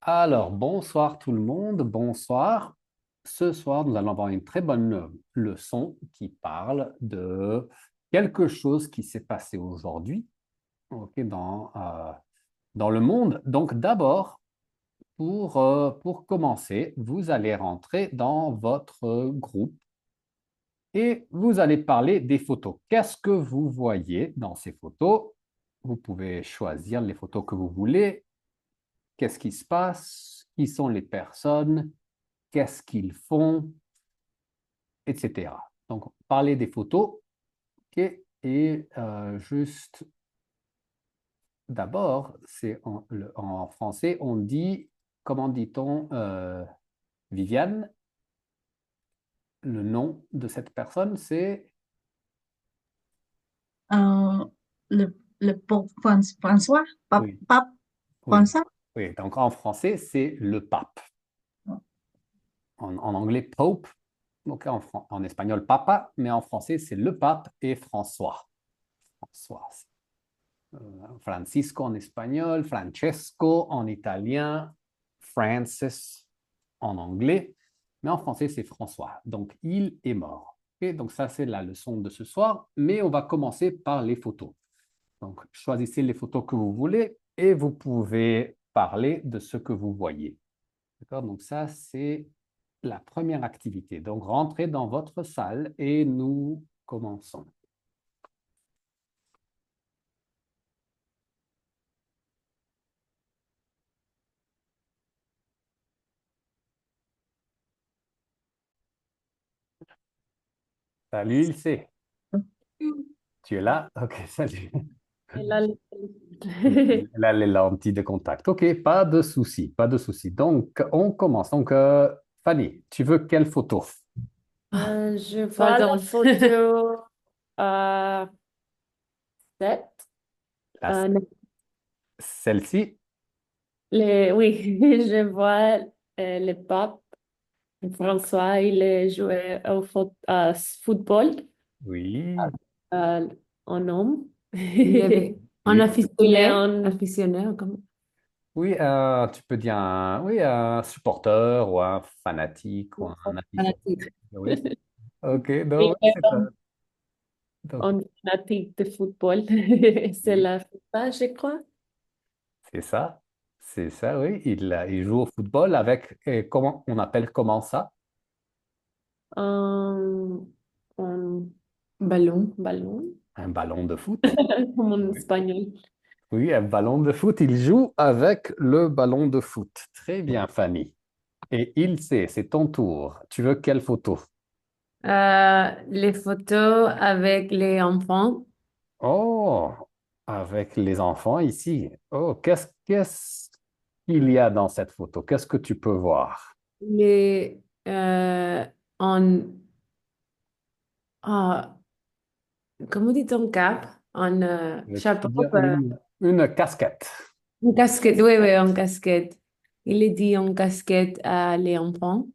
Alors, bonsoir tout le monde, bonsoir. Ce soir, nous allons avoir une très bonne leçon qui parle de quelque chose qui s'est passé aujourd'hui, ok, dans le monde. Donc, d'abord, pour commencer, vous allez rentrer dans votre groupe et vous allez parler des photos. Qu'est-ce que vous voyez dans ces photos? Vous pouvez choisir les photos que vous voulez. Qu'est-ce qui se passe? Qui sont les personnes? Qu'est-ce qu'ils font, etc. Donc, parler des photos. Ok. Et juste d'abord, c'est en français, on dit, comment dit-on, Viviane, le nom de cette personne, c'est, Euh, le pape François, oui, pape oui, François. oui. Donc, en français, c'est le pape. En anglais, Pope. Donc, en espagnol, papa, mais en français, c'est le pape et François. François. Francisco en espagnol, Francesco en italien, Francis en anglais, mais en français, c'est François. Donc, il est mort. Et donc, ça, c'est la leçon de ce soir, mais on va commencer par les photos. Donc, choisissez les photos que vous voulez et vous pouvez parler de ce que vous voyez. D'accord? Donc, ça, c'est la première activité. Donc, rentrez dans votre salle et nous commençons. Salut, Ilse. Tu es là? OK, salut. Et là, Là, les lentilles de contact. OK, pas de souci, pas de souci. Donc, on commence. Donc, Fanny, tu veux quelle photo? je vois la photo euh, 7. La- Euh, Celle-ci? oui, je vois le pape François, il est joué au football Oui. euh, en homme. Il est un Oui, Il est aficionné, en... aficionné, comme oui, tu peux dire oui, un supporter ou un fanatique ou un aficionado. fanatique. Oui. OK, Il donc, oui, est c'est ça. Donc, en fanatique de football. C'est oui, la FIFA, je crois. c'est ça. C'est ça, oui. Il joue au football avec, comment on appelle comment ça? En Ballon. ballon, Un ballon de foot. comme en Oui. espagnol. Oui, un ballon de foot. Il joue avec le ballon de foot. Très bien, Fanny. Et il sait, c'est ton tour. Tu veux quelle photo? Les photos avec les enfants, Oh, avec les enfants ici. Oh, qu'est-ce qu'il y a dans cette photo? Qu'est-ce que tu peux voir? les en ah, comment dit-on cap? En Tu peux chapeau, dire une casquette. en casquette, oui, oui, en casquette. Il est dit en casquette à les enfants.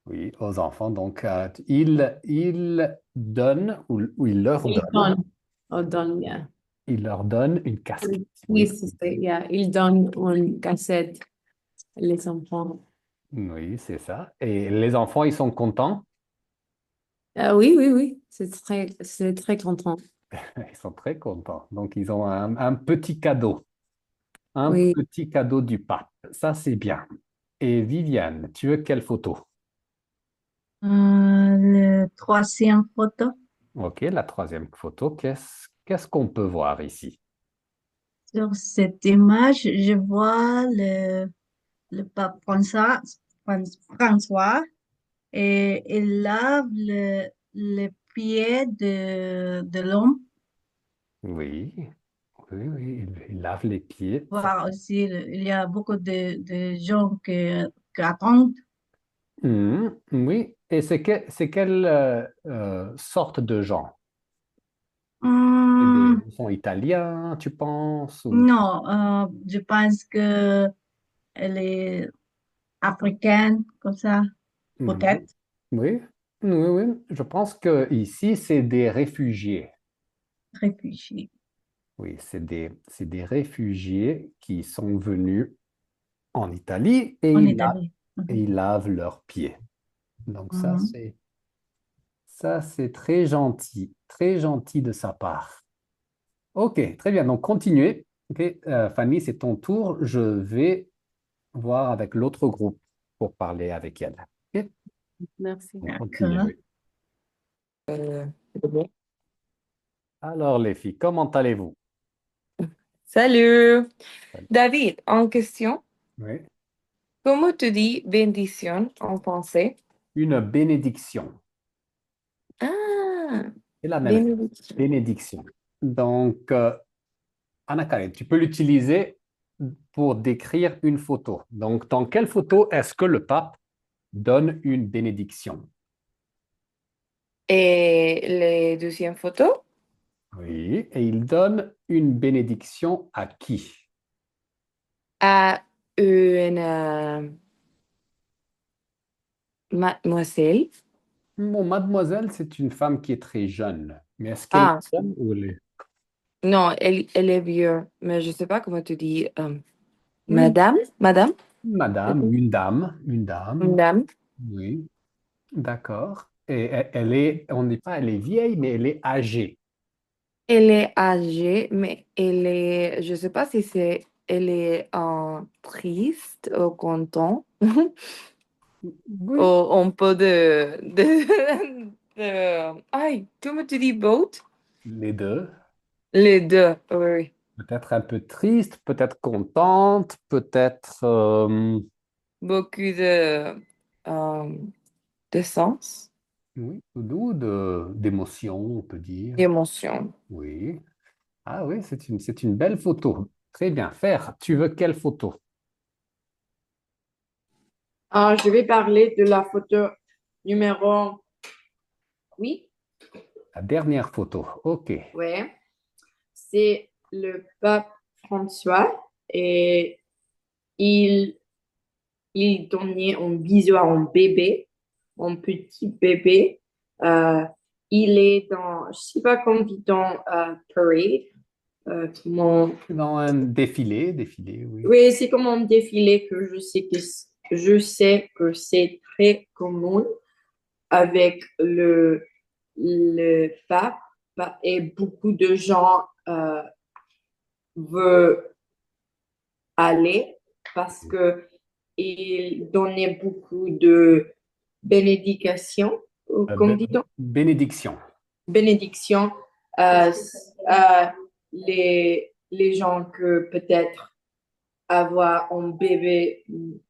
Oui, aux enfants. Donc, il donne ou il leur Il donne. donne, oh, donne, yeah. Il leur donne une casquette. Oui, Oui, c'est ça, yeah. Il donne une cassette les enfants. oui, c'est ça. Et les enfants, ils sont contents. Oui, oui, oui, c'est très content. Ils sont très contents. Donc, ils ont un petit cadeau. Un Oui. petit cadeau du pape. Ça, c'est bien. Et Viviane, tu veux quelle photo? Le troisième photo. OK, la troisième photo, qu'est-ce qu'on peut voir ici? Sur cette image, je vois le pape François et il lave le pied de l'homme. Oui, oui, oui, il lave les pieds. Ça. Voir aussi, il y a beaucoup de gens qui attendent. Oui, et c'est quelle sorte de gens? Hum, Ils sont italiens, tu penses? Ou... non, je pense que elle est africaine, comme ça, Mhm. peut-être. Oui, oui, oui. Je pense que ici, c'est des réfugiés. Réfugiée. Oui, c'est des réfugiés qui sont venus. en Italie et en Italie. ils lavent leurs pieds. Donc Mhm. ça, c'est très gentil de sa part. Ok, très bien. Donc, continuez. Ok, Fanny, c'est ton tour. Je vais voir avec l'autre groupe pour parler avec elle. Ok, Merci. on continue, D'accord. oui. Alors, les filles, comment allez-vous? Salut. David, en question, Oui. comment tu dis bénédiction en français? Une bénédiction. Ah, C'est la même chose. bénédiction. Bénédiction. Donc, Anna-Karen, tu peux l'utiliser pour décrire une photo. Donc, dans quelle photo est-ce que le pape donne une bénédiction? Et les deuxièmes photos? Oui, et il donne une bénédiction à qui? À une mademoiselle. Bon, mademoiselle, c'est une femme qui est très jeune. Mais est-ce qu'elle est Ah, jeune ou elle est... non, elle est vieux, mais je ne sais pas comment tu dis. Oui, Madame? Madame? madame, Peut-être? une dame, une dame. Une dame. Oui, d'accord. Et elle est, on ne dit pas elle est vieille, mais elle est âgée. Elle est âgée, mais je ne sais pas si elle est triste ou content. Oui, Oh, un peu Aïe, comment tu dis both? les deux. Les deux, oui, oui. Peut-être un peu triste, peut-être contente, peut-être... Beaucoup euh, de sens, oui, ou d'émotion, on peut dire. d'émotion. Oui. Ah oui, c'est une belle photo. Très bien. Faire, tu veux quelle photo? Je vais parler de la photo numéro 8. La dernière photo. OK. Ouais. C'est le pape François et il, il donnait un bisou à un bébé, un petit bébé. Euh, il est dans, je sais pas comment dit on parade. Comment... Dans un défilé, oui. Oui, c'est comme un défilé que je sais que c'est très commun avec le pape et beaucoup de gens veulent aller parce que il donnait beaucoup de bénédictions, ou comme dit-on, Bénédiction. bénédictions à les gens que peut-être avoir un bébé,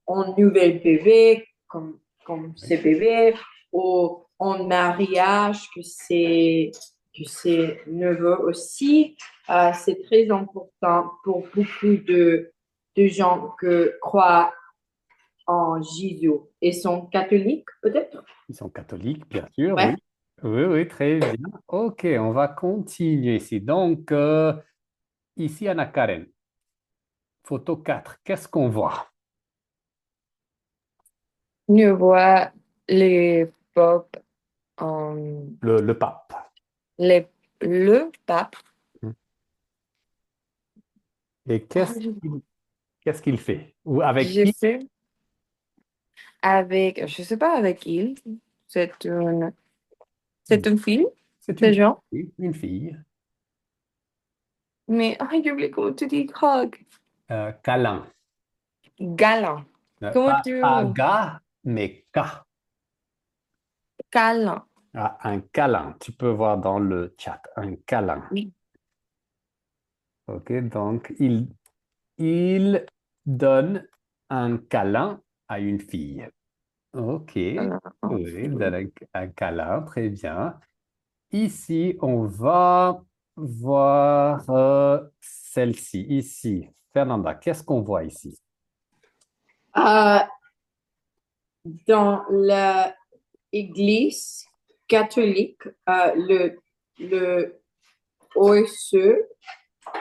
un nouvel bébé, comme Oui. ces bébés, ou en mariage, que c'est neveu aussi. C'est très important pour beaucoup de gens que croient en Jésus et sont catholiques, peut-être. Ils sont catholiques, bien sûr, Ouais. oui. Oui, oui, très bien. OK, on va continuer ici. Donc, ici, Anna Karen, photo 4. Qu'est-ce qu'on voit? Je vois les pop en Le pape. les, le pape. Et Ah, qu'est-ce qu'il fait? Ou avec je qui? sais, je sais pas avec il. C'est une, c'est une fille, C'est c'est une genre. fille. Une fille. Mais, j'ai oublié comment tu dis hug. Câlin. Galant. Comment tu... Pas gars, mais K. Câlin. Ah, un câlin. Tu peux voir dans le chat. Un câlin. Oui. OK, donc il donne un câlin à une fille. OK. Oui, Câlin. Oh, il donne un câlin. Très bien. Ici, on va voir celle-ci. Ici. Fernanda, qu'est-ce qu'on voit ici? Euh, dans l'église catholique, le oiseau,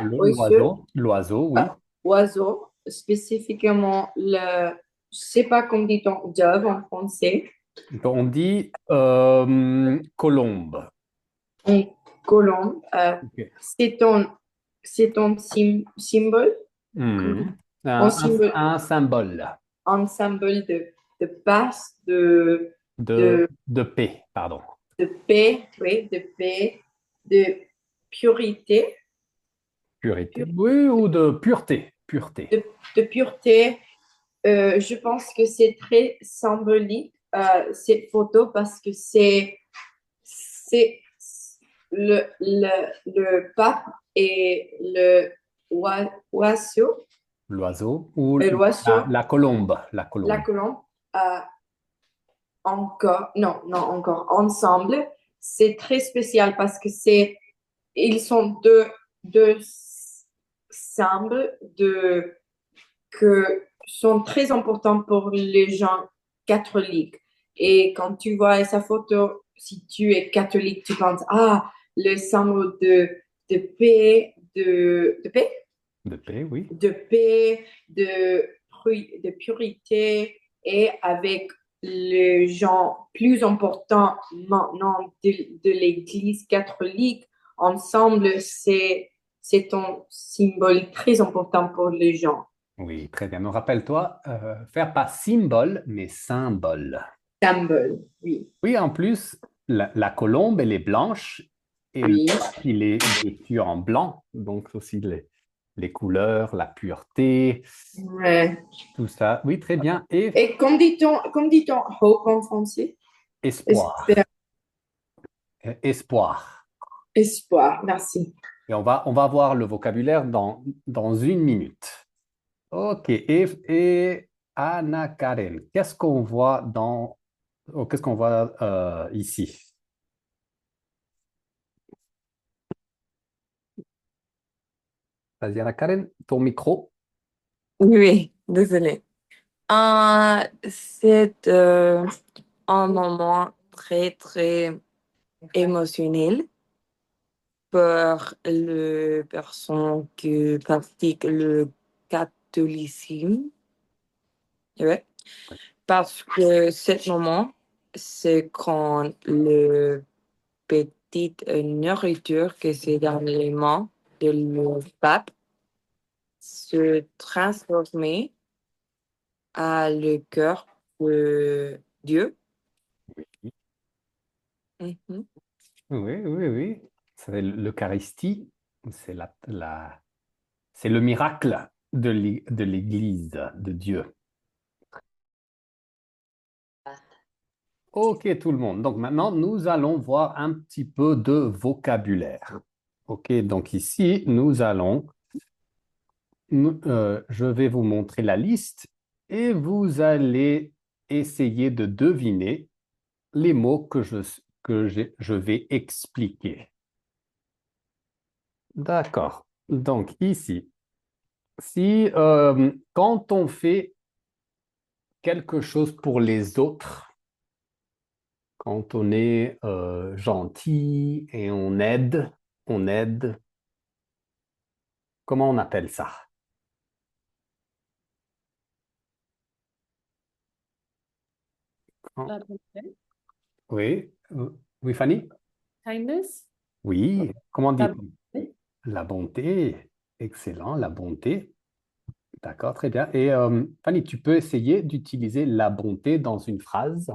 oiseau, L'oiseau, oui. oiseau, spécifiquement je sais pas comment dit-on dove en français, On dit colombe. un colombe, OK. c'est ton symbole. Hmm. Un symbole, Un symbole un symbole de paix, de, de paix, pardon. de paix, oui, de paix, de purité, Purité. Oui, ou de pureté. Pureté. de pureté. Je pense que c'est très symbolique, cette photo, parce que c'est le pape et oiseau, L'oiseau ou l'oiseau, la colombe. La la colombe. colombe, euh, non, encore, ensemble. C'est très spécial parce que ils sont deux symboles que sont très importants pour les gens catholiques. Et quand tu vois sa photo, si tu es catholique, tu penses, ah, le symbole de paix, de paix, De paix, oui. de paix, de purité, et avec les gens plus importants maintenant de l'Église catholique, ensemble, c'est un symbole très important pour les gens. Oui, très bien. Donc, rappelle-toi, faire pas symbole, mais symbole. Symbole, oui. Oui, en plus, la colombe, elle est blanche et le Oui. pape, il est vêtu en blanc. Donc, aussi les couleurs, la pureté, Ouais. tout ça. Oui, très bien. Et Et comme dit-on hope en français? espoir. Espoir. Espoir, merci. Et on va voir le vocabulaire dans une minute. OK. Et Anna Karen, qu'est-ce qu'on voit qu'est-ce qu'on voit ici? Vas-y, Anna Karen, ton micro. Oui, désolé. C'est un moment très, très émotionnel pour les personnes qui pratiquent le catholicisme. Ouais. Parce que ce moment, c'est quand le petit nourriture que c'est dans les mains de le pape se transformer à le cœur de Dieu. Mhm. Oui, oui, oui. C'est l'Eucharistie, c'est c'est le miracle de l'Église de Dieu. OK, tout le monde. Donc maintenant, nous allons voir un petit peu de vocabulaire. OK, donc ici, je vais vous montrer la liste et vous allez essayer de deviner les mots je vais expliquer. D'accord. Donc ici, si quand on fait quelque chose pour les autres, quand on est gentil et on aide, comment on appelle ça? La bonté. Oui, oui, Fanny? Kindness. Oui, comment La dit-on? bonté. La bonté. Excellent, la bonté. D'accord, très bien. Et Fanny, tu peux essayer d'utiliser la bonté dans une phrase?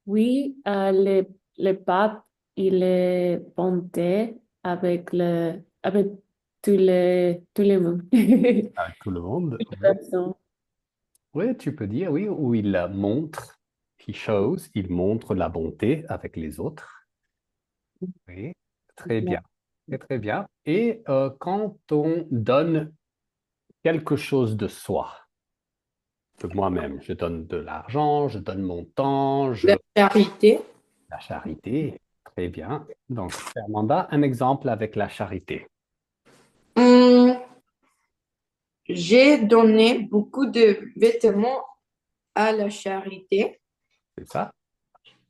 Oui, le pape, il est bonté avec tous les mots. Avec tout le monde. Oui. Personne. Oui, tu peux dire, oui, où il montre, he shows, il montre la bonté avec les autres. Oui, très bien. Très, très bien. Et quand on donne quelque chose de soi, que moi-même, je donne de l'argent, je donne mon temps, La charité. la charité, très bien. Donc, Fernanda, un exemple avec la charité. Hum, j'ai donné beaucoup de vêtements à la charité. C'est ça?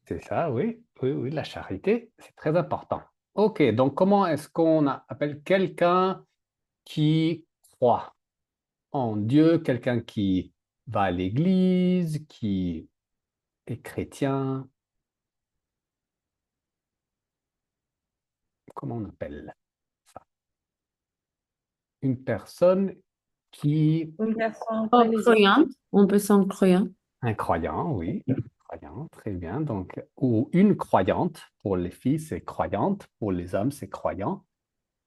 C'est ça, oui. Oui, oui, la charité, c'est très important. OK, donc comment est-ce qu'on appelle quelqu'un qui croit en Dieu, quelqu'un qui va à l'église, qui est chrétien? Comment on appelle ça? une personne qui... Une personne Oh, religieuse. croyante. On peut s'en croyant. Un croyant, oui. Croyant, très bien. Donc, ou une croyante. Pour les filles, c'est croyante. Pour les hommes, c'est croyant.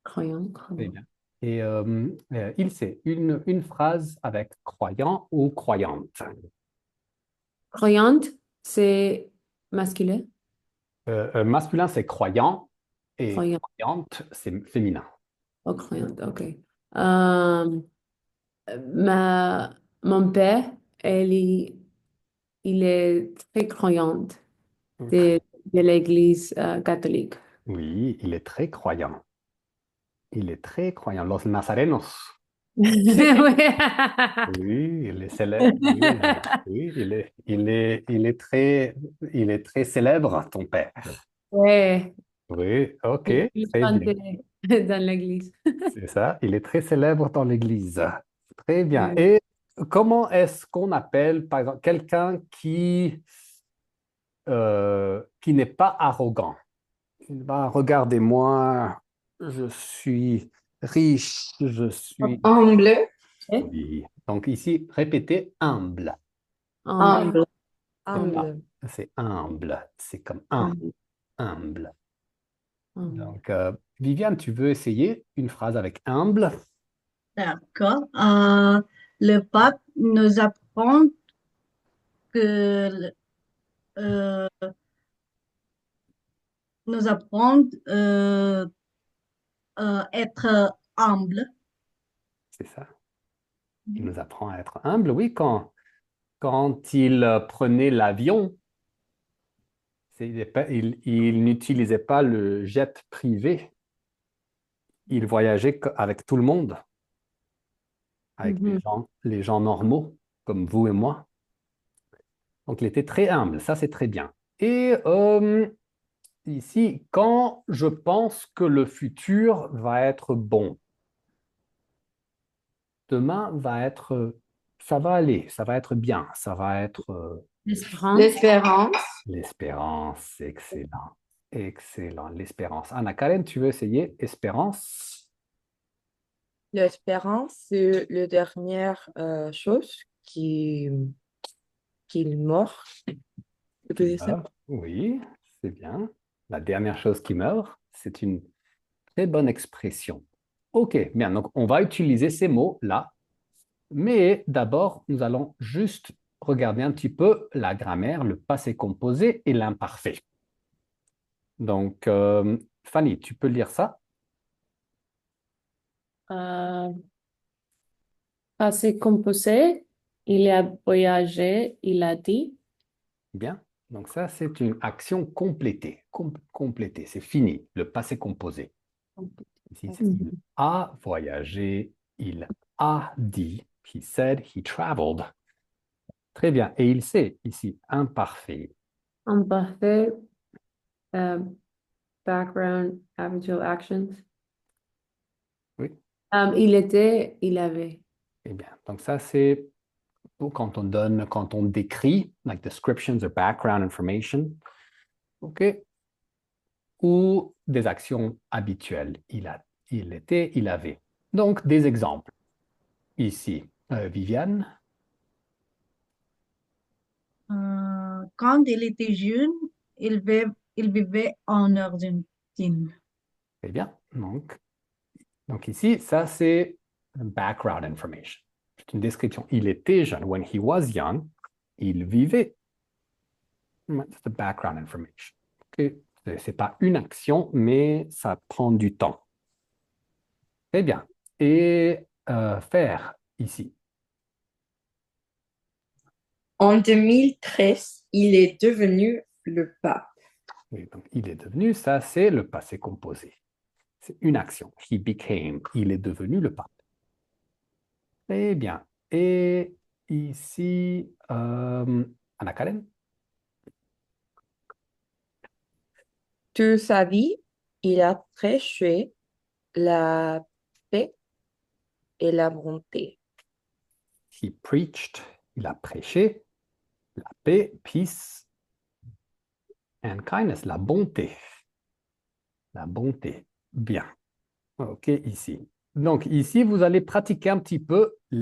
Croyant, Très croyant. bien. Et il sait une phrase avec croyant ou croyante. Croyante, c'est masculin. Masculin, c'est croyant. Et Croyant. croyante, c'est féminin. Oh, croyante, ok. Euh, mon père, il est très croyant de l'Église catholique. Oui, il est très croyant. Il est très croyant. Los nazarenos. Ouais. Oui, il est célèbre. Oui, oui, il est très célèbre, ton père. Ouais. Oui, ok, Il très bien. chantait dans l'église. C'est ça. Il est très célèbre dans l'Église. Très bien. Ouais. Et comment est-ce qu'on appelle, par exemple, quelqu'un qui n'est pas arrogant? Bah, regardez-moi, je suis riche, je suis... Humble. Oui. Donc ici, répétez humble. Humble. Humble. Voilà. Humble. C'est humble. C'est comme Humble. humble. Humble. Donc, Viviane, tu veux essayer une phrase avec humble? D'accord. Le pape nous apprend que euh, nous apprend être humble. C'est ça. Il nous apprend à être humble. Oui, quand il prenait l'avion, il n'utilisait pas le jet privé. Il voyageait avec tout le monde, avec Mhm. les gens normaux, comme vous et moi. Donc, il était très humble. Ça, c'est très bien. Et ici, quand je pense que le futur va être bon, demain va être, ça va aller, ça va être bien, ça va être L'espérance. L'espérance. l'espérance, excellent, excellent, l'espérance. Anna Karen, tu veux essayer espérance? L'espérance, c'est la dernière chose qu'il mord. Je peux dire ça? Oui, c'est bien. La dernière chose qui meurt, c'est une très bonne expression. Ok, bien, donc on va utiliser ces mots-là, mais d'abord, nous allons juste regarder un petit peu la grammaire, le passé composé et l'imparfait. Donc, Fanny, tu peux lire ça? Euh, Passé composé, il a voyagé, il a dit. Bien. Donc ça, c'est une action complétée. Complétée, c'est fini, le passé composé. Ici, c'est il Mhm. a voyagé, il a dit, he said, he traveled. Très bien. Et il sait, ici, imparfait. Imparfait, euh, background, habitual actions. Oui, Il était, il avait. eh bien. Donc ça, c'est quand on décrit, like descriptions or background information, OK, ou des actions habituelles. Il était, il avait. Donc, des exemples. Ici, Viviane. Quand il était jeune, il vivait en Argentine. Très bien. Donc ici, ça, c'est background information. C'est une description. Il était jeune. When he was young, il vivait. C'est the background information. OK. C'est pas une action, mais ça prend du temps. Très bien. Et faire ici. En 2013, il est devenu le pape. Oui, donc, il est devenu, ça, c'est le passé composé. C'est une action. He became. Il est devenu le pape. Très bien. Et ici, Anna Karen. Toute sa vie, il a prêché la paix et la bonté. He preached. Il a prêché la paix, peace and kindness, la bonté. La bonté. Bien. OK, ici. Donc ici, vous allez pratiquer un petit peu Vous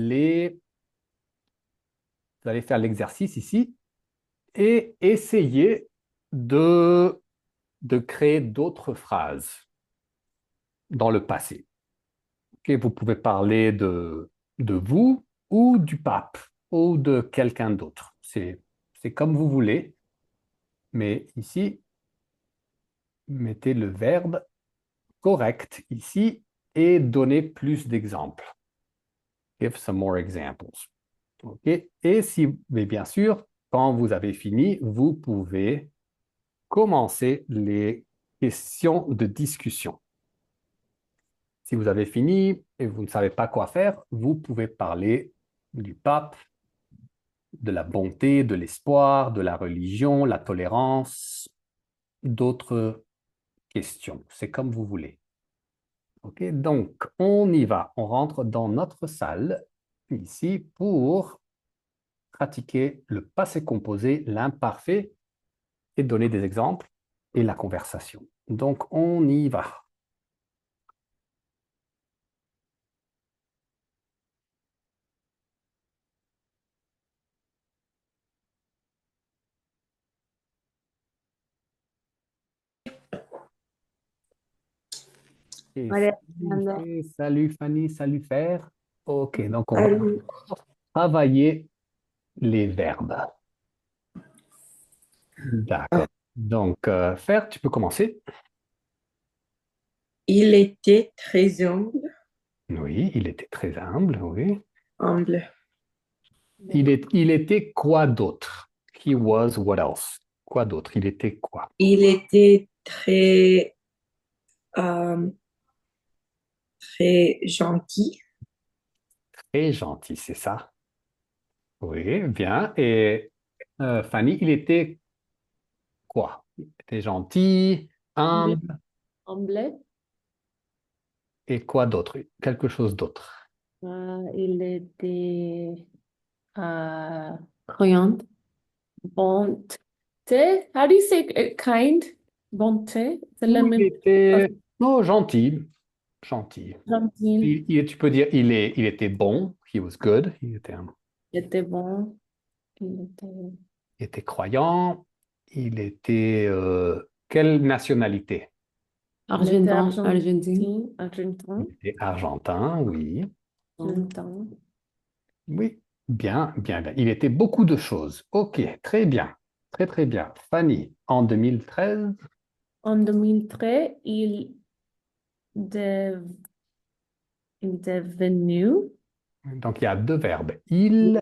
allez faire l'exercice ici et essayer de, de créer d'autres phrases dans le passé. Ok, vous pouvez parler de vous ou du pape ou de quelqu'un d'autre. C'est comme vous voulez, mais ici, mettez le verbe correct ici et donnez plus d'exemples. Give some more examples. Ok. Et mais bien sûr, quand vous avez fini, vous pouvez commencer les questions de discussion. Si vous avez fini et vous ne savez pas quoi faire, vous pouvez parler du pape, de la bonté, de l'espoir, de la religion, la tolérance, d'autres questions. C'est comme vous voulez. Ok, donc, on y va. On rentre dans notre salle ici pour pratiquer le passé composé, l'imparfait et donner des exemples et la conversation. Donc, on y va. Et Maria salut, Fernanda. salut Fanny, salut Fer. Ok, donc on va Allô. travailler les verbes. D'accord. Donc, Fer, tu peux commencer. Il était très Oui, il était très humble, oui. humble. Il était quoi d'autre? He was what else? Quoi d'autre? Il était quoi? Il était euh, très gentil. Très gentil, c'est ça. Oui, bien. Et Fanny, il était quoi? Il était gentil, humble Anglais. et quoi d'autre? Quelque chose d'autre. Il était croyant. Bonté. How do you say kind? Bonté. C'est la Oui, il même chose. était oh, gentil, gentil. Gentil. Tu peux dire il était bon, he was good. Il était bon. Il était Il était croyant. Il était quelle nationalité? argentin. Argentine. Argentin. Il était argentin, oui. Argentin. Oui, bien, bien, bien. Il était beaucoup de choses. Ok, très bien. Très, très bien. Fanny, en 2013, En 2013, dev- il est devenu. donc il y a deux verbes. Il,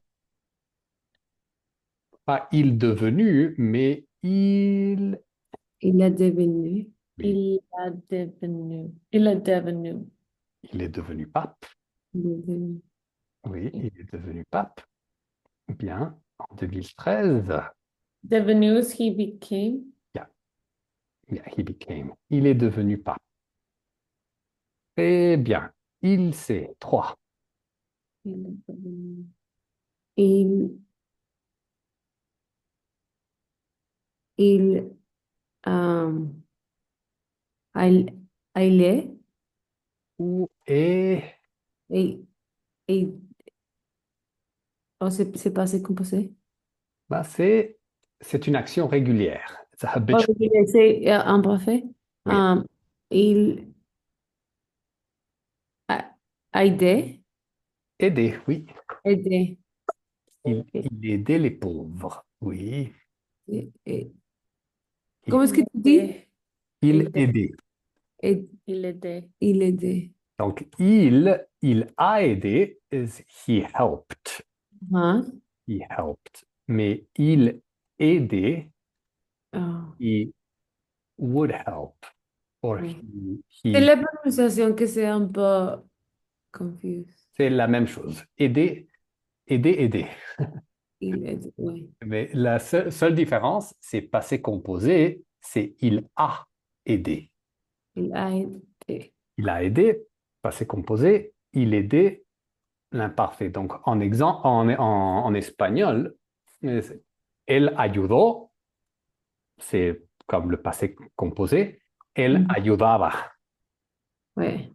pas il devenu, mais il, Il est devenu. oui, Il est devenu. il est devenu pape. Il est devenu. Oui, il est devenu pape. Bien. En 2013, Devenu, he became. yeah, yeah, he became. Il est devenu pape. Très bien. Il sait. Trois. Il est devenu. Il, il, euh, il, il est, Où est, et, et, oh, c'est passé composé. bah, c'est une action régulière. It's a Oh, habitual. c'est imparfait. Oui, Il a aidé, aider, oui. aidé, Il aidait les pauvres. Oui, et- et- il, comment est-ce que tu dis? il Aidé. aidait. Il aidait. Il aidait. Donc, il a aidé is he helped. Hein? He helped. Mais il aidait, Ah, he would help. Or oui. C'est he la prononciation que c'est un peu confuse. c'est la même chose. Aider, aider, aider. Il aide, oui. Mais la seule différence, c'est passé composé, c'est il a aidé. Il a aidé. Il a aidé, passé composé, il aidait l'imparfait. Donc, en espagnol, c'est él ayudó, c'est comme le passé composé, él Mhm. ayudaba. Ouais.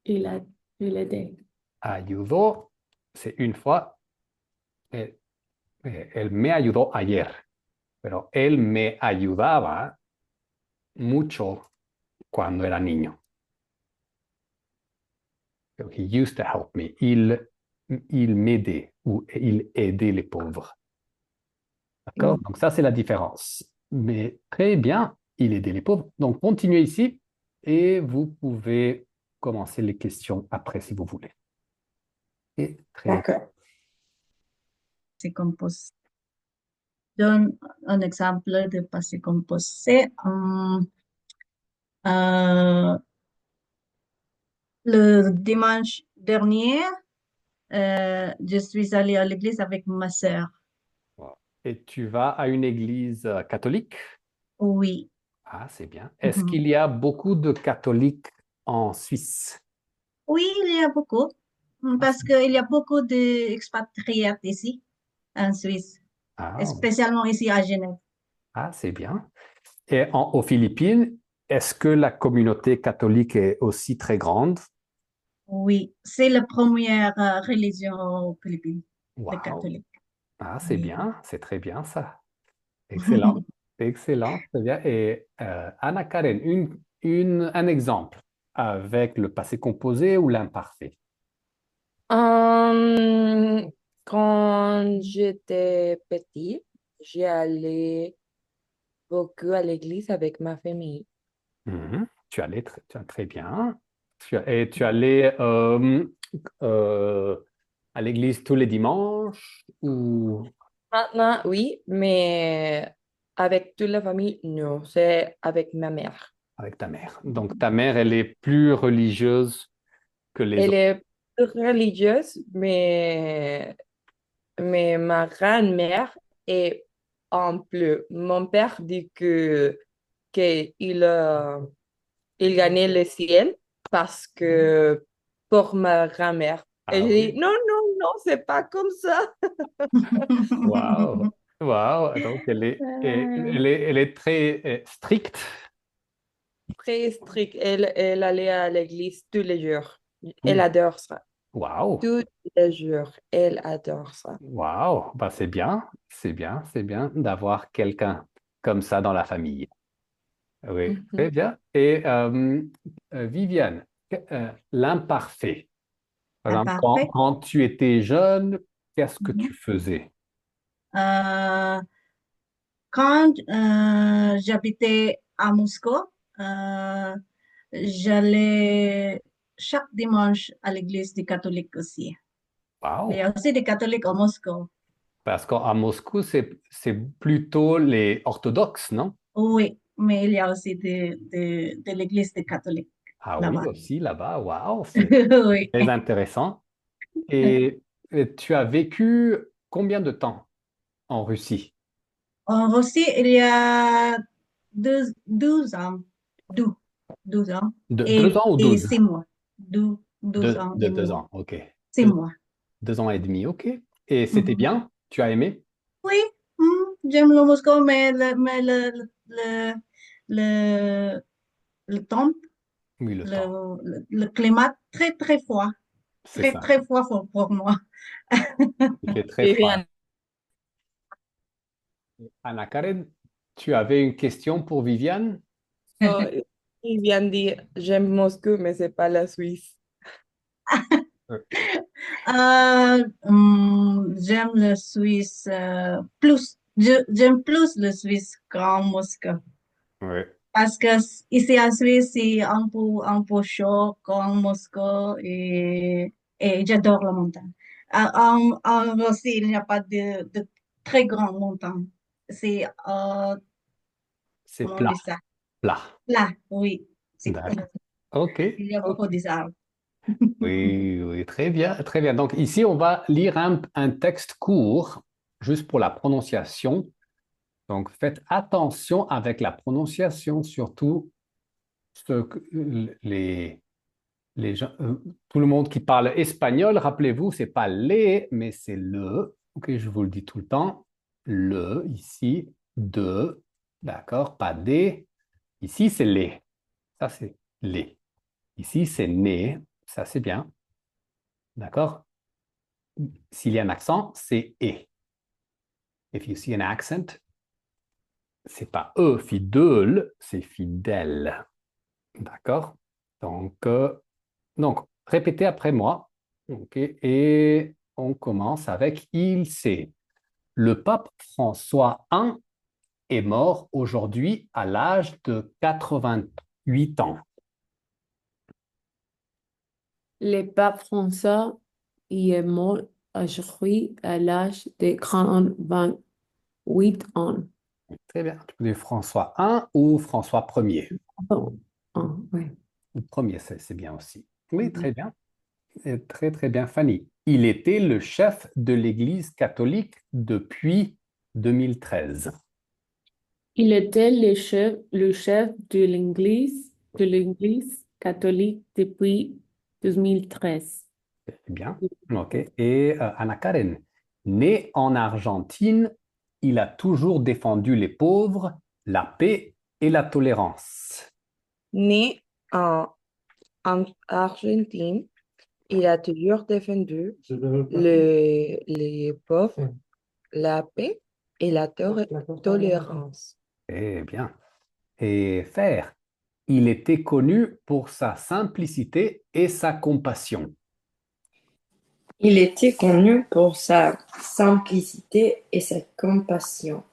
Il a Je l'ai. Ayudó, c'est une fois. Eh, Él me ayudó ayer, pero él me ayudaba mucho cuando era niño. So he used to help me. Il m'aidait ou il aidait les pauvres. D'accord? Donc ça, c'est la différence. Mais très bien, il aidait les pauvres. Donc continuez ici et vous pouvez commencer les questions après si vous voulez. Et très D'accord. Passé composé. Donne un exemple de passé composé. Euh, le dimanche dernier, je suis allée à l'église avec ma sœur. Et tu vas à une église catholique? Oui. Ah, c'est bien. Est-ce qu'il y a beaucoup de catholiques en Suisse? Oui, il y a beaucoup. Parce qu'il y a beaucoup d'expatriés ici, en Suisse, Ah, spécialement ici à Genève. ah, c'est bien. Et aux Philippines, est-ce que la communauté catholique est aussi très grande? Oui, c'est la première religion aux Philippines, le Waouh. catholique. Ah, c'est Oui. bien, c'est très bien ça. Excellent, excellent, très bien. Et Anna Karen, un exemple avec le passé composé ou l'imparfait? Quand j'étais petit, j'ai allé beaucoup à l'église avec ma famille. Mhm. Tu as très bien. Et tu allais à l'église tous les dimanches ou Maintenant, oui, mais avec toute la famille, non, c'est avec ma mère. avec ta mère? Donc ta mère, elle est plus religieuse que les Elle autres. est plus religieuse, mais ma grand-mère est en plus. Mon père dit qu'il il gagnait le ciel parce que pour ma grand-mère. Et Ah j'ai oui. dit, non, non, non, c'est pas comme ça. Waouh, waouh. Donc elle est très stricte. Très strict. Elle allait à l'église tous les jours. Elle Tout. adore ça. Waouh, Tous les jours. Elle adore ça. waouh. Bah, c'est bien, c'est bien, c'est bien d'avoir quelqu'un comme ça dans la famille. Oui, Mhm. très bien. Et Viviane, l'imparfait. Par exemple, Parfait. quand tu étais jeune, qu'est-ce que tu Mhm. faisais? Euh, Quand j'habitais à Moscou, euh, j'allais chaque dimanche à l'église des catholiques aussi. Il y Waouh. a aussi des catholiques à Moscou. Parce qu'à Moscou, c'est plutôt les orthodoxes, non? Oui, mais il y a aussi de l'église des catholiques Ah oui, là-bas. aussi là-bas. Waouh, c'est Oui. très intéressant. Et tu as vécu combien de temps en Russie? En Russie, il y a 12 ans, 12, 12 ans Deux ans ou et 12? 6 mois. 12 ans et Deux mois, ans, ok. 6 mois. 2 ans et demi, ok. Et c'était Mhm. bien? Tu as aimé? Oui, j'aime le Moscou, mais le temps, Oui, le temps. le climat très, très froid. C'est Très, ça. très froid pour moi. Il fait très froid. Viviane, Anna Karen, tu avais une question pour Viviane? oh, Viviane dit, j'aime Moscou, mais c'est pas la Suisse. J'aime le Suisse plus. J'aime plus le Suisse qu'en Moscou. Oui. Parce que ici en Suisse, c'est un peu chaud qu'en Moscou et j'adore la montagne. En Russie, il n'y a pas de très grandes montagnes. C'est, C'est comment on plat, dit ça? plat. Là, oui. C'est D'accord. Ok, Il y a ok. beaucoup d'arbres. Oui, oui, très bien, très bien. Donc ici, on va lire un texte court, juste pour la prononciation. Donc faites attention avec la prononciation, surtout ce que- les gens, tout le monde qui parle espagnol, rappelez-vous, c'est pas les, mais c'est le. Ok, je vous le dis tout le temps. Le, ici, de, d'accord, pas des. Ici, c'est les. Ça, c'est les. Ici, c'est né. Ça, c'est bien. D'accord? S'il y a un accent, c'est et. If you see an accent, c'est pas fidèle, c'est fidèle. D'accord? Donc, répétez après moi. OK? Et on commence avec il sait. Le pape François I est mort aujourd'hui à l'âge de 88 ans. Le pape François y est mort aujourd'hui à l'âge de 88 ans. Très bien. Tu peux dire François I ou François Ier. Oh, oui. Le premier, c'est bien aussi. Oui, très bien. Et très, très bien, Fanny. Il était le chef de l'Église catholique depuis 2013. Il était le chef de l'Église catholique depuis 2013. C'est bien. OK. Et Anna Karen, né en Argentine, il a toujours défendu les pauvres, la paix et la tolérance. Né en Argentine, il a toujours défendu les pauvres, la paix et la tolérance. Eh bien. Et Fer, il était connu pour sa simplicité et sa compassion. Il était connu pour sa simplicité et sa compassion.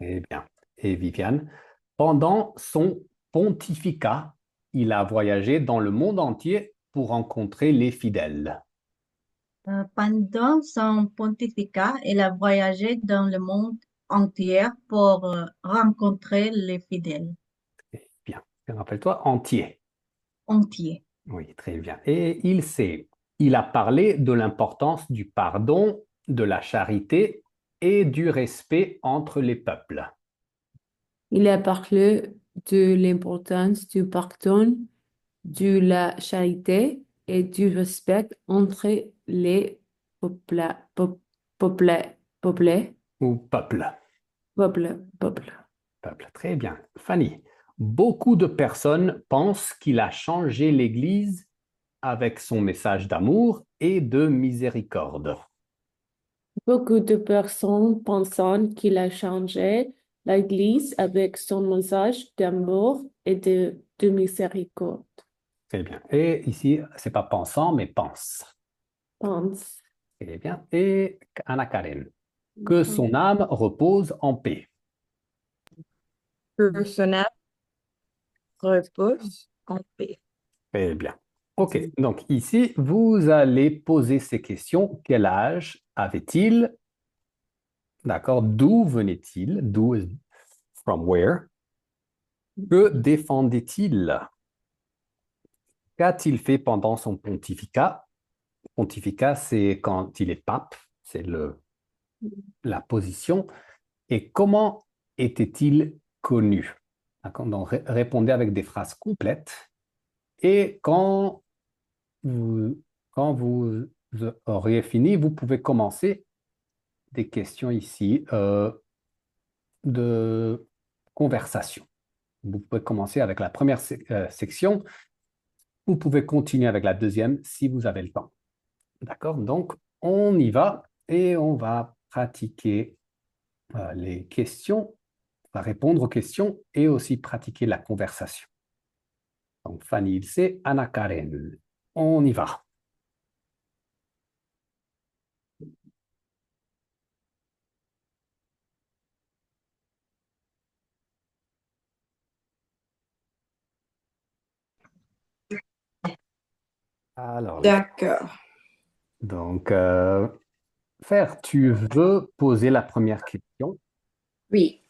Eh bien. Et Viviane, pendant son pontificat, il a voyagé dans le monde entier pour rencontrer les fidèles. Pendant son pontificat, il a voyagé dans le monde entier pour rencontrer les fidèles Eh bien. Rappelle-toi, entier. entiers. Oui, très bien. Et il a parlé de l'importance du pardon, de la charité et du respect entre les peuples. Il a parlé de l'importance du pardon, de la charité et du respect entre les peuples, peuples, peuples, Ou peuple. peuples. Peuple. Très bien. Fanny, beaucoup de personnes pensent qu'il a changé l'Église avec son message d'amour et de miséricorde. Beaucoup de personnes pensent qu'il a changé l'Église avec son message d'amour et de miséricorde. Très bien. Et ici, c'est pas pensant, mais pense. Pense. Très bien. Et Anna Karen, que son âme repose en paix. Que son âme repose en paix. Très bien. OK. Donc ici, vous allez poser ces questions. Quel âge avait-il? D'accord. D'où venait-il? D'où is from where? Que défendait-il? Qu'a-t-il fait pendant son pontificat? Pontificat, c'est quand il est pape, c'est la position. Et comment était-il connu? D'accord. Donc répondez avec des phrases complètes. Et vous, quand vous auriez fini, vous pouvez commencer des questions ici de conversation. Vous pouvez commencer avec la première section. Vous pouvez continuer avec la deuxième si vous avez le temps. D'accord? Donc, on y va et on va pratiquer les questions, on va répondre aux questions et aussi pratiquer la conversation. Donc, Fanny Ilse, Anna Karen. On y va. Alors, D'accord. donc, Fer, tu veux poser la première question? Oui.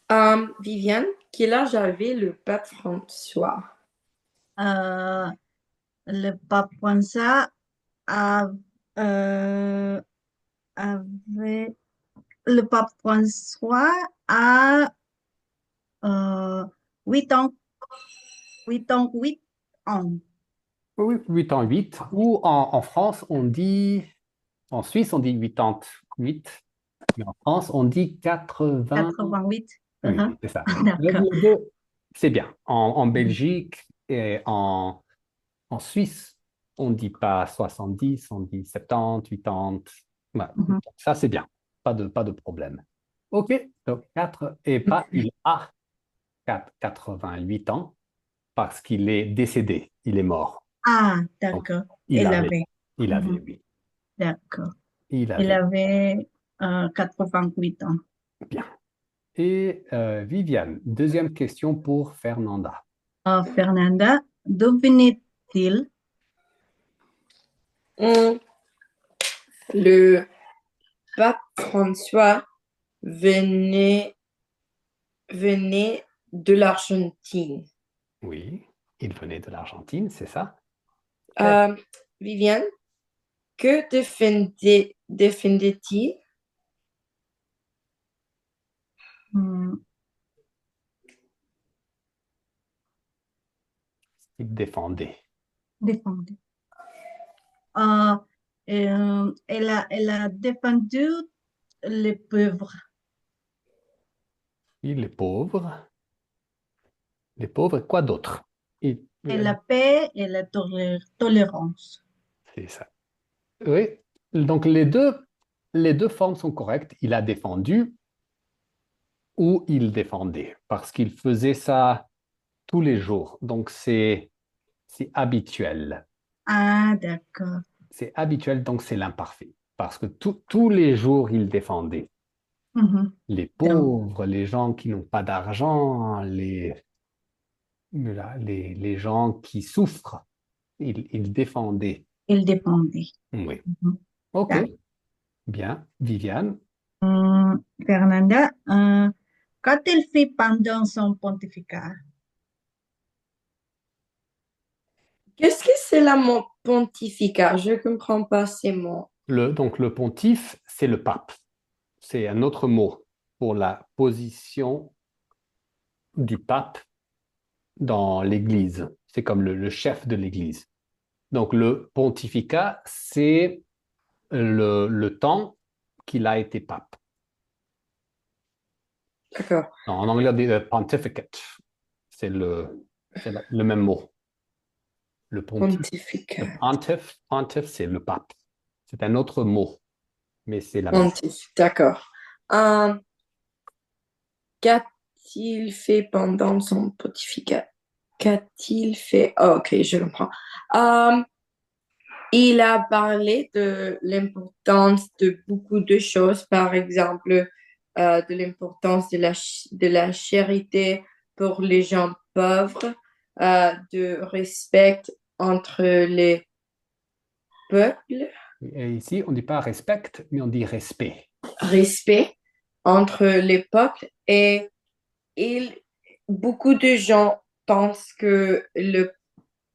Viviane, quel âge avait le pape François? Euh, le pape François a- euh, avait, le pape François a euh, 8 ans, 8 ans. Oui, 88. Ou en France, on dit, en Suisse, on dit 88. Mais en France, on dit 80. 88. Oui, Uh-huh. c'est ça. D'accord. Les deux, c'est bien. En Belgique et en Suisse, On ne dit pas 70, on dit 70, 80. Voilà. Mhm. Donc, ça, c'est bien. Pas de problème. OK. Donc, 4 et pas il a 88 ans parce qu'il est décédé. Il est mort. Ah, Donc, d'accord. il Il avait. avait. Il avait, Mhm. oui. D'accord. Il Il avait. avait 88 ans. Bien. Et Viviane, deuxième question pour Fernanda. Fernanda, d'où venait-il? Hum, Le pape François venait, venait de l'Argentine. Oui, il venait de l'Argentine, c'est ça? Euh, Viviane, que défendait-il? Hmm, Il défendait. défendu. Euh, elle a défendu les pauvres Oui, les pauvres. Les pauvres, quoi d'autre? Il- et la paix et la tolérance. C'est ça. Oui, donc les deux formes sont correctes. Il a défendu ou il défendait, parce qu'il faisait ça tous les jours. Donc c'est habituel. Ah, d'accord. C'est habituel, donc c'est l'imparfait. Parce que tous les jours, il défendait Mhm. les Donc, pauvres, les gens qui n'ont pas d'argent, les gens qui souffrent. Il défendait. il défendait. Oui. Mhm. OK. D'accord. Bien. Viviane. Fernanda, qu'a-t-il fait pendant son pontificat? Qu'est-ce que c'est la mon pontificat? Je ne comprends pas ces mots. Donc le pontife, c'est le pape. C'est un autre mot pour la position du pape dans l'Église. C'est comme le chef de l'Église. Donc le pontificat, c'est le temps qu'il a été pape. D'accord. Non, en anglais, on dit pontificate. C'est le même mot. Le Pontificat. pontife, c'est le pape. C'est un autre mot, mais c'est la même chose. D'accord. Euh, Qu'a-t-il fait pendant son pontificat? Qu'a-t-il fait? Oh, ok, je comprends. Euh, il a parlé de l'importance de beaucoup de choses, par exemple, de l'importance de la charité pour les gens pauvres, de respect entre les peuples, Et ici, on ne dit pas respecte, mais on dit respect. respect entre les peuples et il, beaucoup de gens pensent que le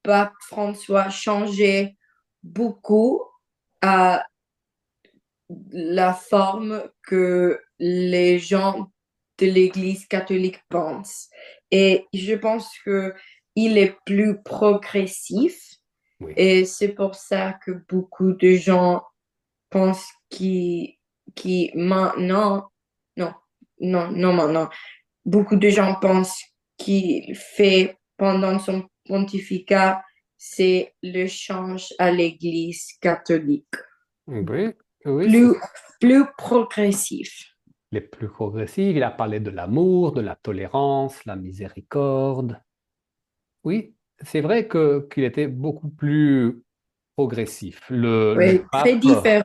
pape François changeait beaucoup à la forme que les gens de l'Église catholique pensent. Et je pense que il est plus progressif Oui. et c'est pour ça que beaucoup de gens pensent qu'il maintenant, non, non maintenant, beaucoup de gens pensent qu'il fait pendant son pontificat, c'est le change à l'Église catholique. Oui, oui, c'est Plus, plus progressif. les plus progressifs. Il a parlé de l'amour, de la tolérance, la miséricorde. Oui, c'est vrai qu'il était beaucoup plus progressif. Le Oui, très pape, différent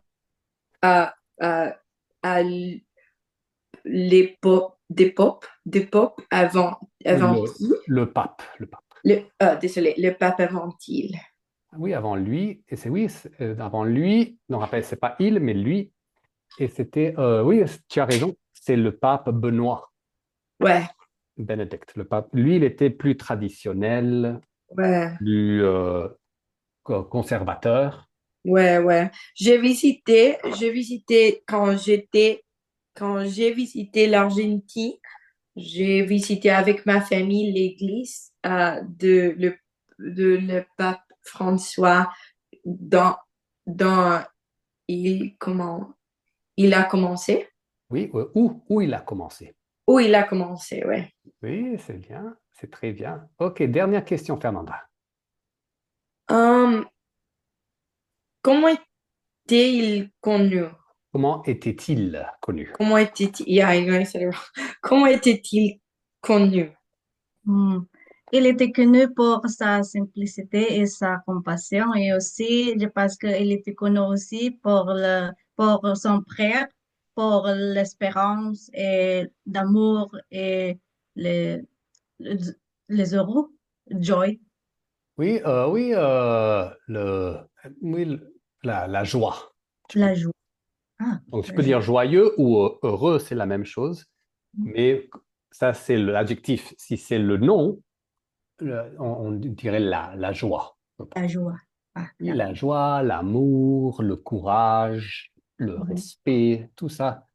à, à, à des popes avant le, qui? le pape. Désolé, le pape avant-il. Oui, avant lui, et avant lui, non, rappelle, c'est pas il, mais lui, et c'était, oui, tu as raison, c'est le pape Benoît, Ouais, Bénédicte, le pape. Lui, il était plus traditionnel, ouais. plus conservateur. Ouais, ouais. J'ai visité quand j'ai visité l'Argentine, j'ai visité avec ma famille l'église de le pape François dans, dans, il a commencé, Oui, où il a commencé. où il a commencé, ouais. Oui, c'est bien, c'est très bien. OK, dernière question, Fernanda. Hum, comment était-il connu? Comment était-il connu? Comment était-il? Yeah, I said it wrong. Comment était-il connu? Hmm. Il était connu pour sa simplicité et sa compassion et aussi, je pense qu'il était connu aussi pour son prêtre, pour l'espérance et l'amour et les, les, les heureux, joy, Oui, oui, oui, la joie. la joie. Ah, Donc, tu la peux joie. dire joyeux ou heureux, c'est la même chose, mais ça, c'est l'adjectif. Si c'est le nom, on dirait la joie. La joie. Ah, Oui, yeah. la joie, l'amour, le courage, le Mhm. respect, tout ça.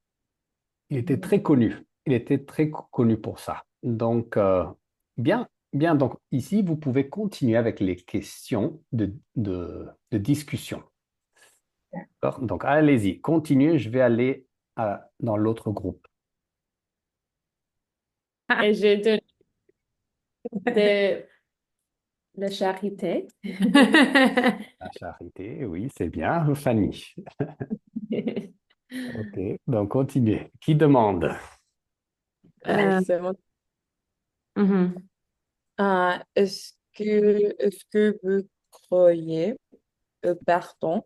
Il était très connu. Il était très connu pour ça. Donc, bien, bien. Donc, ici, vous pouvez continuer avec les questions de discussion. D'accord. Donc, allez-y, continuez. Je vais aller dans l'autre groupe. Et j'ai donné de la charité. La charité, oui, c'est bien. Fanny. OK. Donc, continuez. Qui demande? C'est mon- Mhm. est-ce que vous croyez, pardon,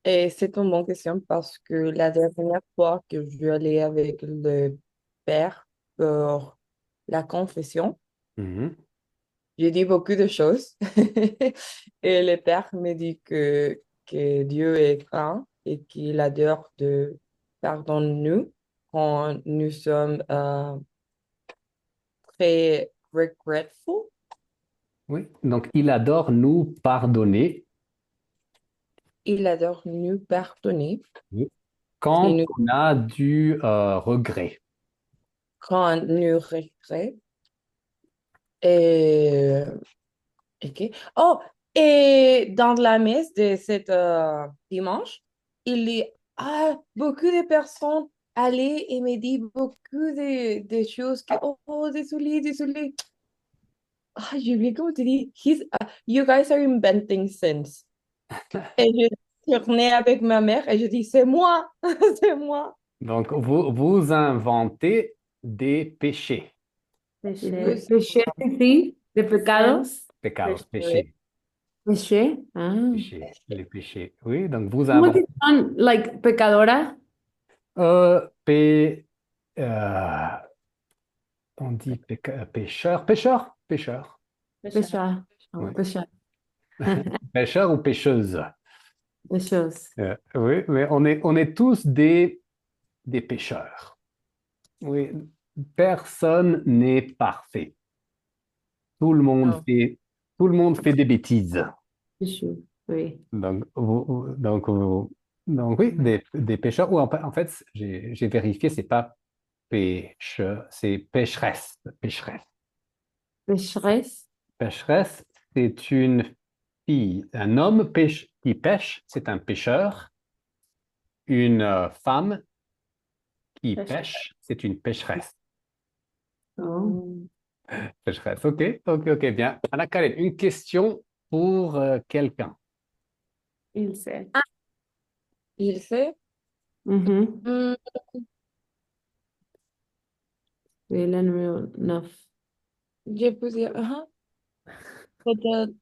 et c'est une bonne question parce que la dernière fois que je suis allée avec le père pour la confession, Mhm. j'ai dit beaucoup de choses. Et le père me dit que Dieu est grand et qu'il adore de pardonner nous quand nous sommes très regretful. Oui. Donc, il adore nous pardonner Il adore nous pardonner oui, si quand nous, on a du regret. quand nous regrettons. Et, ok. Oh, et dans la messe de cet dimanche, il y a beaucoup de personnes allées et me dit beaucoup de choses que, oh, désolé, désolé. Ah, j'ai oublié comment tu dis. You guys are inventing sins. Et je tournais avec ma mère et je dis, c'est moi, c'est moi. Donc, vous inventez des péchés, Péché. Vous, Péché, sí, de pecados. pécados, pécherez. péchés, Péché. Ah. péchés, les péchés. Oui, donc vous ¿Cómo inventez. que son, like, pecadora? Euh, pé- euh, on dit pécheur, pécheur, pécheur. Pécheur. Oh, Oui. pécheur. Pécheur ou pécheuse. Pécheuse. Oui, mais on est tous des pécheurs. Oui, personne n'est parfait. Tout le monde Non. fait, tout le monde fait des bêtises. Pécheux. Oui. Donc, donc oui, des pécheurs, ou en fait, j'ai vérifié, c'est pas pêcheur, c'est pécheresse. Pécheresse. Pécheresse. Pécheresse, c'est une fille. Un homme qui pêche, c'est un pêcheur. Une femme qui Pécheresse. pêche, c'est une pécheresse. Oh. Mm. Pécheresse, ok, ok, ok, bien. Anna Karen, une question pour quelqu'un. Il sait. Il sait. Mhm. Hmm, C'est le numéro 9. je peux dire, peut-être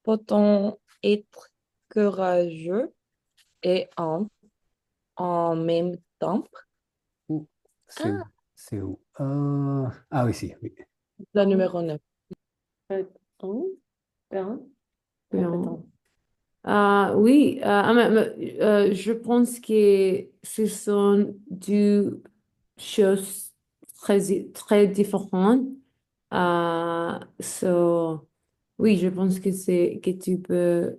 peut-on être courageux et en même temps. Ouh, c'est où? Ah, C'est où? Ah oui, si, oui. la numéro 9. Pardon. Pardon. Pardon. Ah, oui, je pense que ce sont deux choses très différentes. Oui, je pense que c'est que tu peux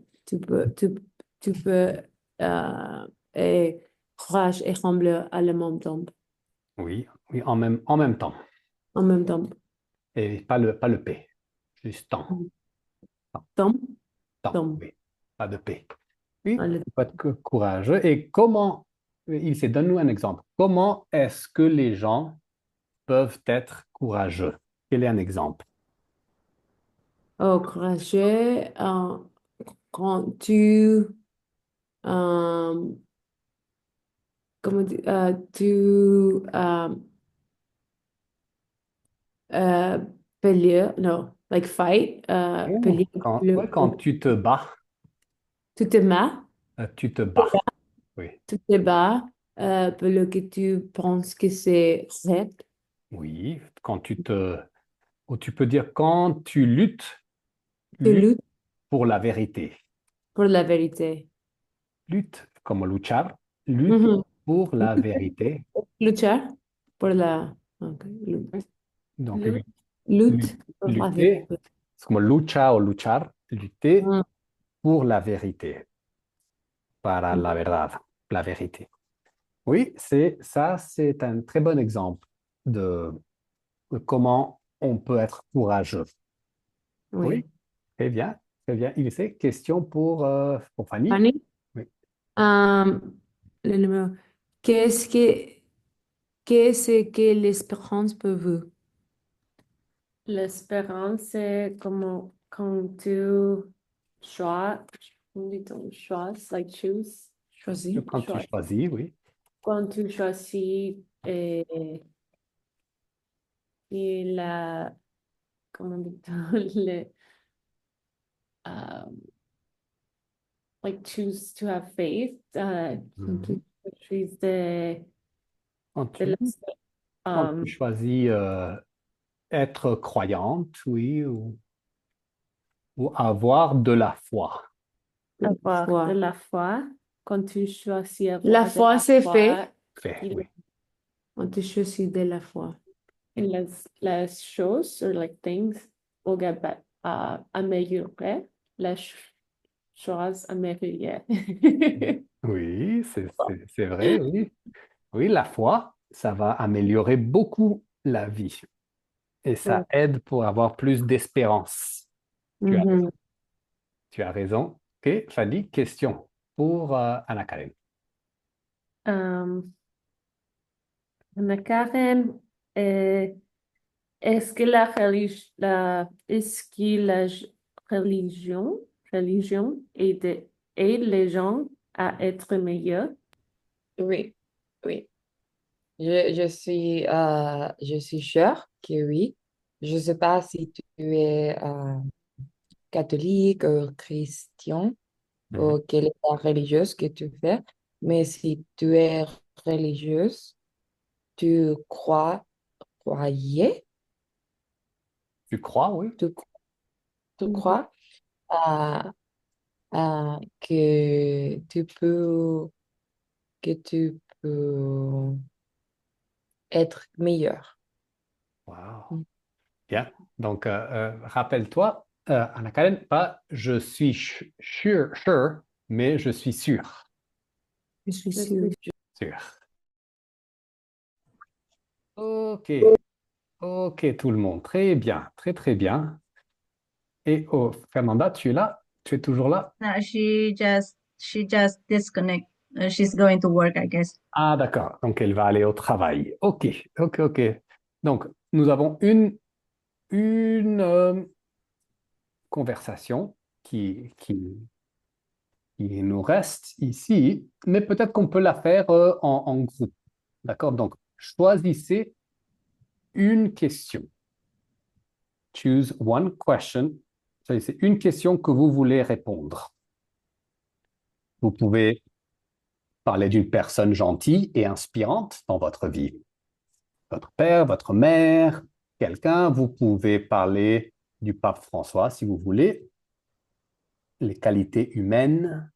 et courage et humble à la même temps. Oui, oui, en même temps. En même temps. Et pas le P, juste temps. Temps, Temps, temps, temps. oui, pas de P. Oui, Ah, il faut être courageux. Et comment, il s'est donne-nous un exemple. Comment est-ce que les gens peuvent être courageux? Quel est un exemple? Oh, courageux, quand tu euh, comment dire, tu euh, peleer, non, like fight, peleer, Ouais, quand tu te bats, tu te bats, tu te bats. Oui, tu te bats, peleer que tu penses que c'est vrai, oui. Ou tu peux dire quand tu luttes, tu lutte luttes pour la vérité. pour la vérité. Lutte, comme luchar, lutte Mhm. pour la vérité. Luchar pour la, ok, Oui. Donc, lutte, lutte pour la lutter, vérité. c'est comme lucha ou luchar, lutter Mhm. pour la vérité, para la verdad, la vérité. Oui, c'est un très bon exemple de, de comment on peut être courageux. Oui, Oui. très bien, très bien. Il sait, question pour Fanny. Fanny, Oui. euh, le numéro. Qu'est-ce que, qu'est-ce que l'espérance pour vous? L'espérance, c'est comme quand tu choisis, comment dit-on, choisis, like choose, choisis, Quand tu choisis. choisis, oui. Quand tu choisis et la, comment dit-on, le, euh, like choose to have faith, quand tu Mhm. choisis Quand de tu, quand tu choisis être croyante, oui, ou avoir de la foi. avoir foi. de la foi, quand tu choisis avoir la foi, c'est fait. Fait, Il- oui. Quand tu choisis de la foi. Et les choses, or like things, au Gabon, améliorer, les choses améliorées. Oui, c'est vrai, oui. Oui, la foi, ça va améliorer beaucoup la vie et ça aide pour avoir plus d'espérance. Tu as, Mhm. tu as raison. Ok, Fanny, question pour Anna Karen. Euh, Anna Karen, est-ce que religion aide les gens à être meilleurs? Oui, oui. Je suis sûre que oui. Je ne sais pas si tu es catholique ou chrétien Mhm. ou quelle est la religieuse que tu fais, mais si tu es religieuse, tu croyais, Tu crois, oui? tu, tu Mhm. crois que tu peux être meilleur. Wow. Bien. Donc, rappelle-toi, Anna Karen, pas je suis sure, mais je suis sûr. Je suis Je sûre. suis Sûr. Ok. Ok, tout le monde. Très bien. Très, très bien. Et oh, Fernanda, tu es là? Tu es toujours là? No, she just disconnect. She's going to work, I guess. Ah, d'accord. Donc, elle va aller au travail. Ok, ok, ok. Donc, nous avons une conversation qui nous reste ici, mais peut-être qu'on peut la faire en groupe. D'accord? Donc, choisissez une question. Choose one question. Choisissez une question que vous voulez répondre. Vous pouvez parler d'une personne gentille et inspirante dans votre vie. Votre père, votre mère, quelqu'un. Vous pouvez parler du pape François si vous voulez. Les qualités humaines,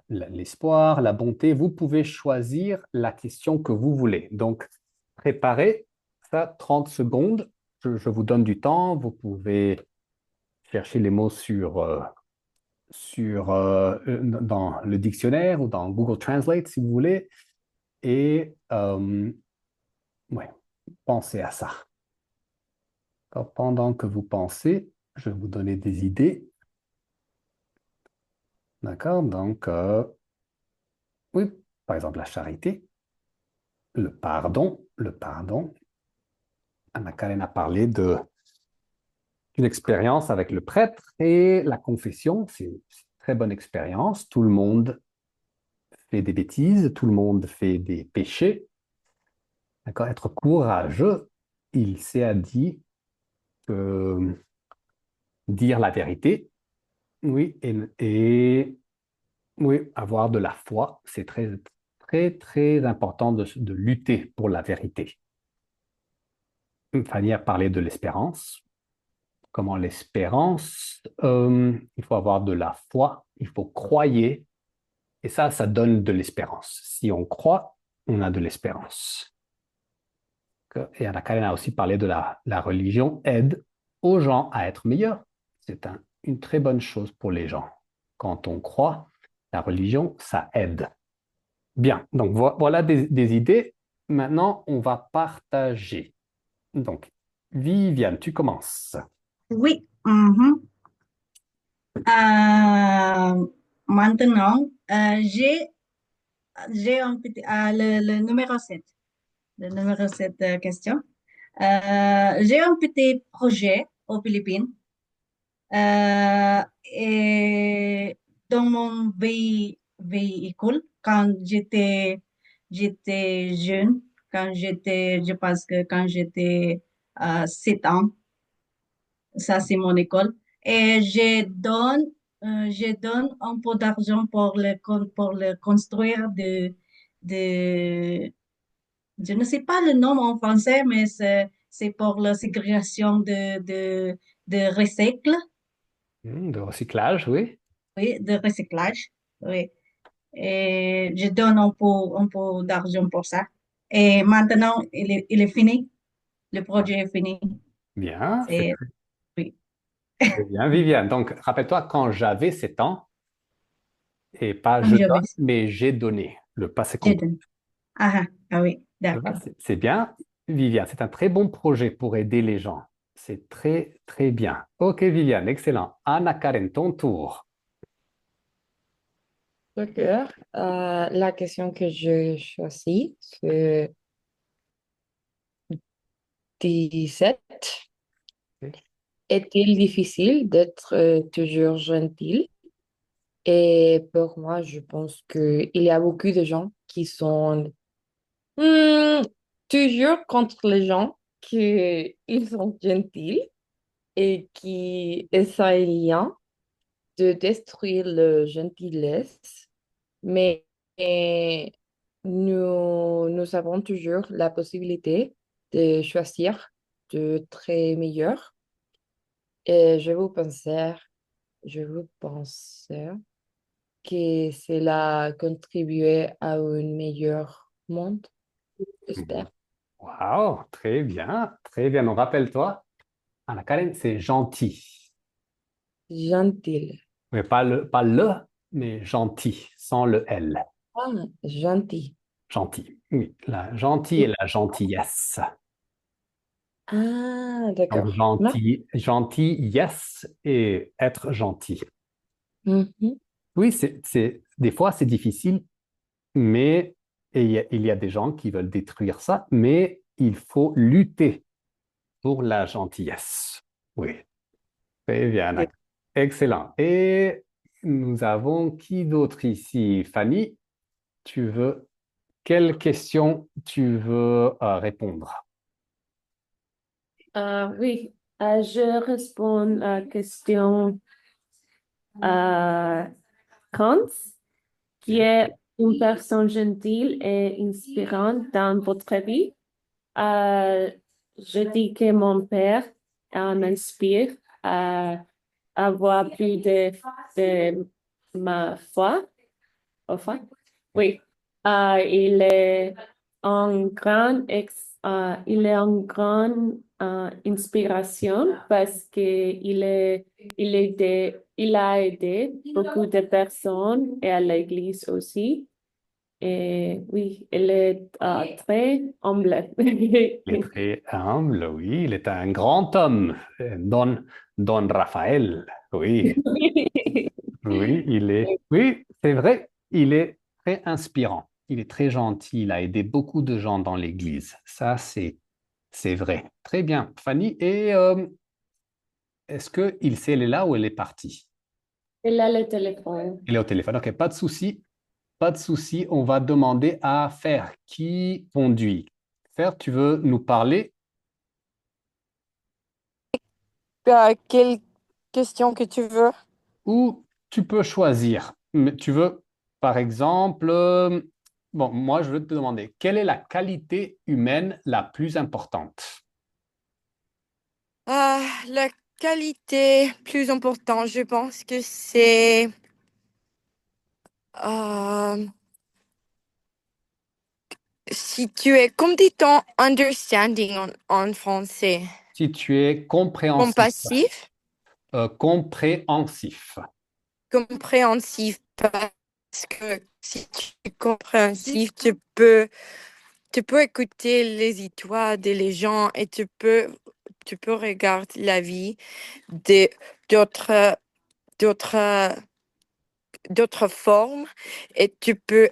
l'espoir, la bonté. Vous pouvez choisir la question que vous voulez. Donc, préparez ça 30 secondes. Je vous donne du temps. Vous pouvez chercher les mots dans le dictionnaire ou dans Google Translate si vous voulez. Et ouais, pensez à ça. Alors, pendant que vous pensez, je vais vous donner des idées. D'accord? Donc, oui, par exemple, la charité, le pardon, le pardon. Anna-Karen a parlé d'une expérience avec le prêtre et la confession. C'est très bonne expérience. Tout le monde fait des bêtises, tout le monde fait des péchés. D'accord? Être courageux, il s'est dit que dire la vérité, oui, et oui, avoir de la foi, c'est très, très, très important de lutter pour la vérité. Fanny a parlé de l'espérance. Comment l'espérance, il faut avoir de la foi, il faut croyer, et ça donne de l'espérance. Si on croit, on a de l'espérance. Et Anna Karen a aussi parlé de la religion aide aux gens à être meilleurs. C'est une très bonne chose pour les gens. Quand on croit, la religion, ça aide. Bien, donc voilà des idées. Maintenant, on va partager. Donc, Viviane, tu commences. Oui. Mhm. Maintenant, j'ai un petit, le numéro 7. Le numéro 7 question. J'ai un petit projet aux Philippines. Et dans mon véhicule, quand j'étais jeune, je pense que quand j'étais 7 ans, ça c'est mon école, et je donne un peu d'argent pour le construire de, je ne sais pas le nom en français, mais c'est pour la ségrégation de recycle. De recyclage, oui. Oui, de recyclage. Oui. Et je donne un peu d'argent pour ça. Et maintenant, il est fini. Le projet est fini. Bien, c'est C'est, oui, très bien. Viviane, donc rappelle-toi, quand j'avais 7 ans, et pas quand je j'avais, donne, mais j'ai donné, le passé je complet. donne. Ah, ah oui, Tu vois, d'accord. c'est bien. Viviane, c'est un très bon projet pour aider les gens. C'est très, très bien. Ok, Viviane, excellent. Anna Karen, ton tour. D'accord. La question que je choisis, c'est 17. Est-il difficile d'être toujours gentil? Et pour moi, je pense qu'il y a beaucoup de gens qui sont hmm, toujours contre les gens qui ils sont gentils et qui essayent de détruire le gentillesse. Mais et nous avons toujours la possibilité de choisir de très meilleur. Et je vous pense que cela contribuer à un meilleur monde, j'espère. Wow, très bien, très bien. Donc, rappelle-toi, Anna Karen, c'est gentil. Gentil. Mais pas le, mais gentil, sans le L. Ah, gentil. Gentil. Oui, la gentil et la gentillesse. Ah, Donc, d'accord. gentil, gentil, yes, et être gentil. Mhm. Oui, des fois, c'est difficile, mais et il y a des gens qui veulent détruire ça, mais il faut lutter pour la gentillesse. Oui, très bien. Ok. Excellent. Et nous avons qui d'autre ici? Fanny, quelle question tu veux répondre? Oui, je réponds à la question euh, Kant, qui Bien. est une personne gentille et inspirante dans votre vie. Euh, je dis que mon père m'inspire à avoir plus de ma foi. Enfin, oui. Il est il est en grande inspiration parce que il a aidé beaucoup de personnes et à l'église aussi. Et oui, il est très humble. Il est très humble, oui. Il est un grand homme. Don Raphaël, oui. Oui, oui, c'est vrai, il est très inspirant. Il est très gentil. Il a aidé beaucoup de gens dans l'Église. Ça, c'est vrai. Très bien. Fanny, et est-ce qu'il sait, elle est là ou elle est partie? Elle a le téléphone. Il est au téléphone. OK, pas de souci. Pas de souci. On va demander à Fer qui conduit. Fer, tu veux nous parler Quelle question que tu veux? ou tu peux choisir. Mais tu veux, par exemple, bon, moi, je veux te demander, quelle est la qualité humaine la plus importante? La qualité plus importante, je pense que c'est euh, si tu es, comme dit-on, understanding en français, Si tu es compréhensif. compassif, Compréhensif. compréhensif, parce que si tu es compréhensif, tu peux écouter les histoires des gens et tu peux regarder la vie de d'autres d'autres d'autres formes et tu peux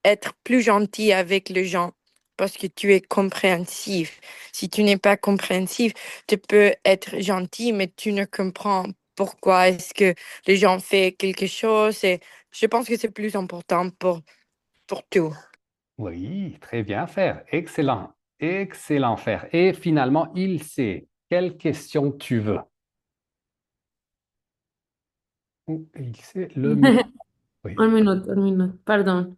être plus gentil avec les gens parce que tu es compréhensif. Si tu n'es pas compréhensif, tu peux être gentil, mais tu ne comprends pourquoi est-ce que les gens font quelque chose. Et je pense que c'est plus important pour tout. Oui, très bien, Fer. Excellent. Excellent, Fer. Et finalement, il sait quelle question tu veux. Oh, il sait le mieux. Oui. Un minute, pardon.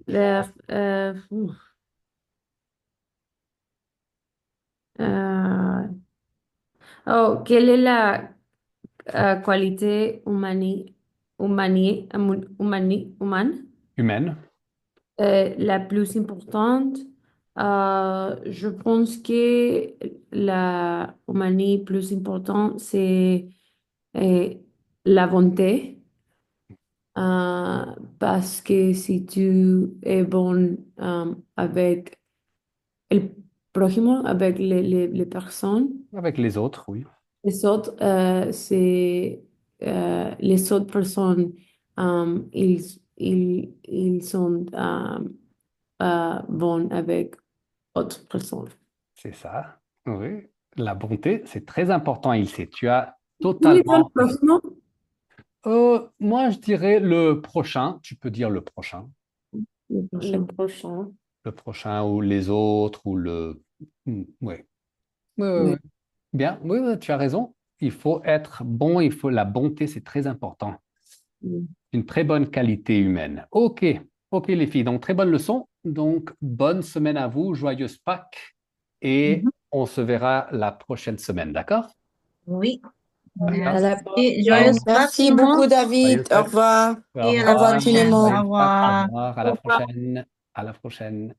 Le- euh, euh, oh, quelle est la qualité humaine Humaine. la plus importante? Je pense que la humanité plus importante, c'est euh, la bonté. Euh, Parce que si tu es bon avec el prójimo, avec les personnes, Avec les autres, oui. les autres, les autres personnes, ils sont bons avec autres personnes. C'est ça. Oui. La bonté, c'est très important, il sait. Tu as Oui, le totalement raison. prójimo. Moi, je dirais le prochain. Tu peux dire le prochain. Le Le prochain. prochain. Le prochain ou les autres ou le... Oui. Oui, oui, oui. Oui. Bien, oui, oui, tu as raison. Il faut être bon, il faut la bonté, c'est très important. Oui. Une très bonne qualité humaine. OK, OK les filles, donc très bonne leçon. Donc bonne semaine à vous, joyeuse Pâques et Mhm. on se verra la prochaine semaine, d'accord? Oui, À la merci. Ciao. Joyeuse Pâques, tout Merci le monde. beaucoup, David. Joyeuse Au Pâques. revoir. Au Et à Au la revoir revoir. tout le prochaine. monde. Au Joyeuse Pâques. Au revoir. revoir. À la prochaine. À la prochaine.